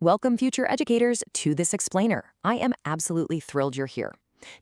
Welcome, future educators, to this explainer. I am absolutely thrilled you're here.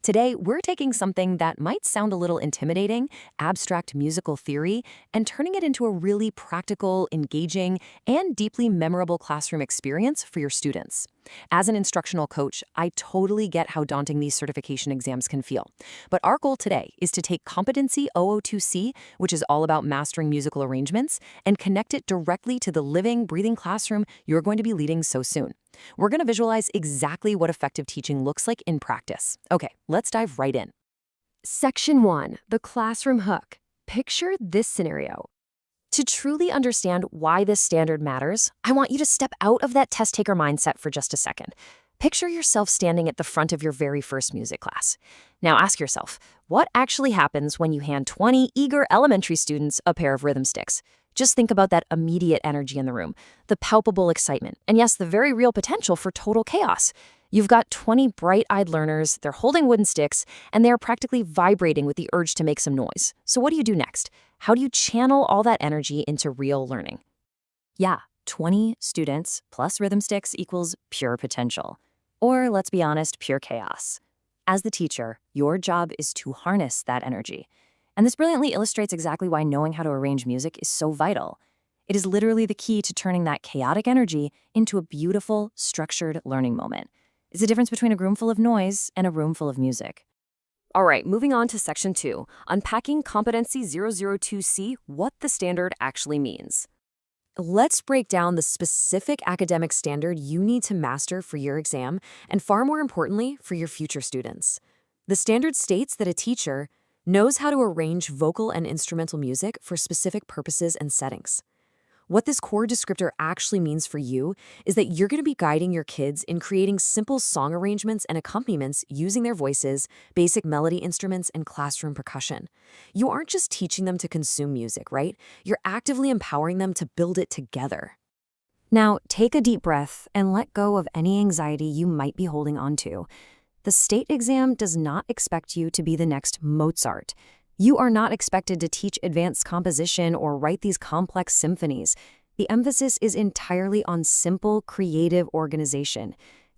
Today, we're taking something that might sound a little intimidating, abstract musical theory, and turning it into a really practical, engaging, and deeply memorable classroom experience for your students. As an instructional coach, I totally get how daunting these certification exams can feel. But our goal today is to take Competency 002C, which is all about mastering musical arrangements, and connect it directly to the living, breathing classroom you're going to be leading so soon. We're going to visualize exactly what effective teaching looks like in practice. Okay, let's dive right in. Section 1, the classroom hook. Picture this scenario. To truly understand why this standard matters, I want you to step out of that test-taker mindset for just a second. Picture yourself standing at the front of your very first music class. Now ask yourself, what actually happens when you hand 20 eager elementary students a pair of rhythm sticks? Just think about that immediate energy in the room, the palpable excitement, and yes, the very real potential for total chaos. You've got 20 bright-eyed learners, they're holding wooden sticks, and they're practically vibrating with the urge to make some noise. So what do you do next? How do you channel all that energy into real learning? Yeah, 20 students plus rhythm sticks equals pure potential. Or, let's be honest, pure chaos. As the teacher, your job is to harness that energy. And this brilliantly illustrates exactly why knowing how to arrange music is so vital. It is literally the key to turning that chaotic energy into a beautiful, structured learning moment. It's the difference between a room full of noise and a room full of music. All right, moving on to Section 2, unpacking Competency 002C, what the standard actually means. Let's break down the specific academic standard you need to master for your exam, and far more importantly, for your future students. The standard states that a teacher knows how to arrange vocal and instrumental music for specific purposes and settings. What this core descriptor actually means for you is that you're going to be guiding your kids in creating simple song arrangements and accompaniments using their voices, basic melody instruments, and classroom percussion. You aren't just teaching them to consume music, right? You're actively empowering them to build it together. Now, take a deep breath and let go of any anxiety you might be holding on to. The state exam does not expect you to be the next Mozart. You are not expected to teach advanced composition or write these complex symphonies. The emphasis is entirely on simple, creative organization.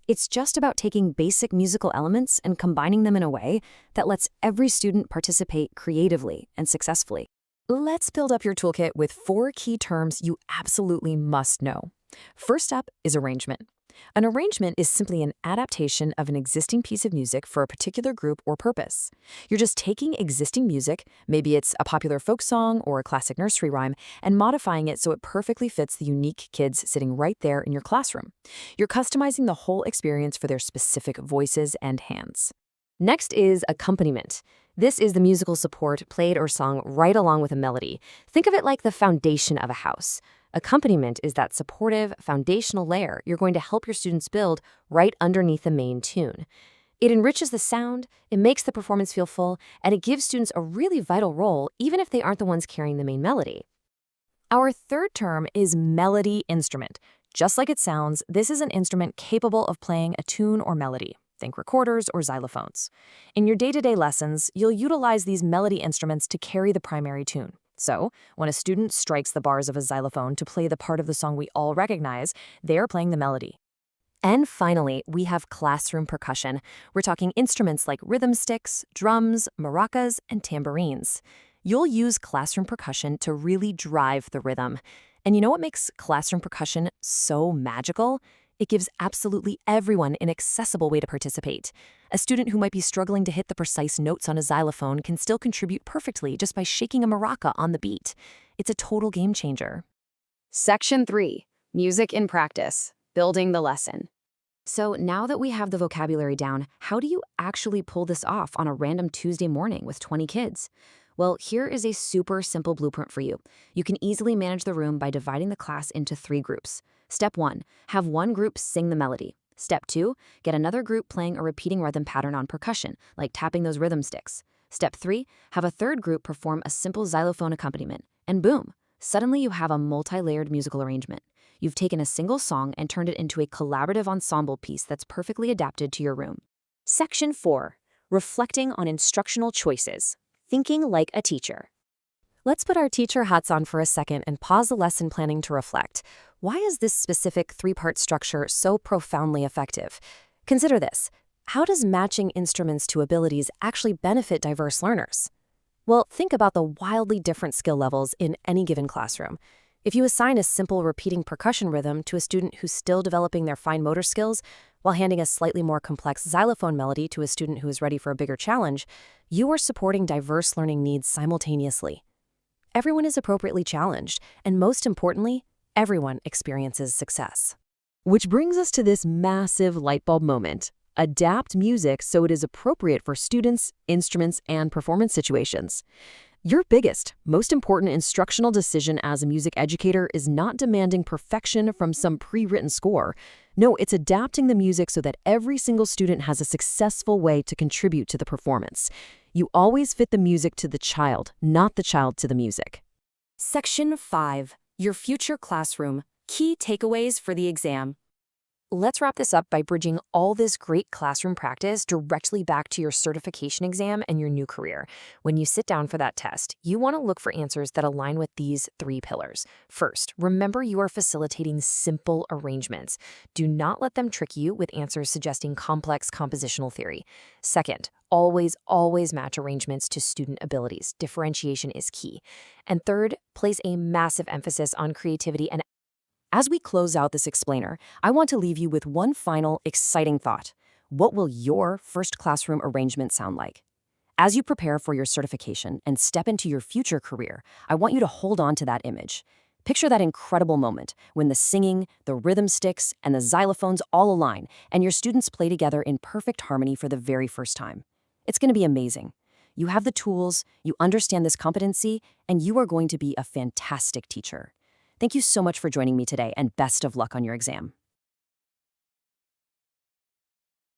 It's just about taking basic musical elements and combining them in a way that lets every student participate creatively and successfully. Let's build up your toolkit with 4 key terms you absolutely must know. First up is arrangement. An arrangement is simply an adaptation of an existing piece of music for a particular group or purpose. You're just taking existing music, maybe it's a popular folk song or a classic nursery rhyme, and modifying it so it perfectly fits the unique kids sitting right there in your classroom. You're customizing the whole experience for their specific voices and hands. Next is accompaniment. This is the musical support played or sung right along with a melody. Think of it like the foundation of a house. Accompaniment is that supportive, foundational layer you're going to help your students build right underneath the main tune. It enriches the sound, it makes the performance feel full, and it gives students a really vital role even if they aren't the ones carrying the main melody. Our third term is melody instrument. Just like it sounds, this is an instrument capable of playing a tune or melody. Think recorders or xylophones. In your day-to-day lessons, you'll utilize these melody instruments to carry the primary tune. So, when a student strikes the bars of a xylophone to play the part of the song we all recognize, they're playing the melody. And finally, we have classroom percussion. We're talking instruments like rhythm sticks, drums, maracas, and tambourines. You'll use classroom percussion to really drive the rhythm. And you know what makes classroom percussion so magical? It gives absolutely everyone an accessible way to participate. A student who might be struggling to hit the precise notes on a xylophone can still contribute perfectly just by shaking a maraca on the beat. It's a total game changer. Section 3, music in practice, building the lesson. So now that we have the vocabulary down, how do you actually pull this off on a random Tuesday morning with 20 kids? Well, here is a super simple blueprint for you. You can easily manage the room by dividing the class into 3 groups. Step 1, have one group sing the melody. Step 2, get another group playing a repeating rhythm pattern on percussion, like tapping those rhythm sticks. Step 3, have a third group perform a simple xylophone accompaniment. And boom, suddenly you have a multi-layered musical arrangement. You've taken a single song and turned it into a collaborative ensemble piece that's perfectly adapted to your room. Section 4, reflecting on instructional choices, thinking like a teacher. Let's put our teacher hats on for a second and pause the lesson planning to reflect. Why is this specific three-part structure so profoundly effective? Consider this. How does matching instruments to abilities actually benefit diverse learners? Well, think about the wildly different skill levels in any given classroom. If you assign a simple repeating percussion rhythm to a student who's still developing their fine motor skills, while handing a slightly more complex xylophone melody to a student who is ready for a bigger challenge, you are supporting diverse learning needs simultaneously. Everyone is appropriately challenged, and most importantly, everyone experiences success. Which brings us to this massive light bulb moment. Adapt music so it is appropriate for students, instruments, and performance situations. Your biggest, most important instructional decision as a music educator is not demanding perfection from some pre-written score. No, it's adapting the music so that every single student has a successful way to contribute to the performance. You always fit the music to the child, not the child to the music. Section 5. Your future classroom. Key takeaways for the exam. Let's wrap this up by bridging all this great classroom practice directly back to your certification exam and your new career. When you sit down for that test, you want to look for answers that align with these 3 pillars. First, remember you are facilitating simple arrangements. Do not let them trick you with answers suggesting complex compositional theory. Second, always match arrangements to student abilities. Differentiation is key. And third, place a massive emphasis on creativity and as we close out this explainer, I want to leave you with one final exciting thought. What will your first classroom arrangement sound like? As you prepare for your certification and step into your future career, I want you to hold on to that image. Picture that incredible moment when the singing, the rhythm sticks, and the xylophones all align, and your students play together in perfect harmony for the very first time. It's going to be amazing. You have the tools, you understand this competency, and you are going to be a fantastic teacher. Thank you so much for joining me today, and best of luck on your exam.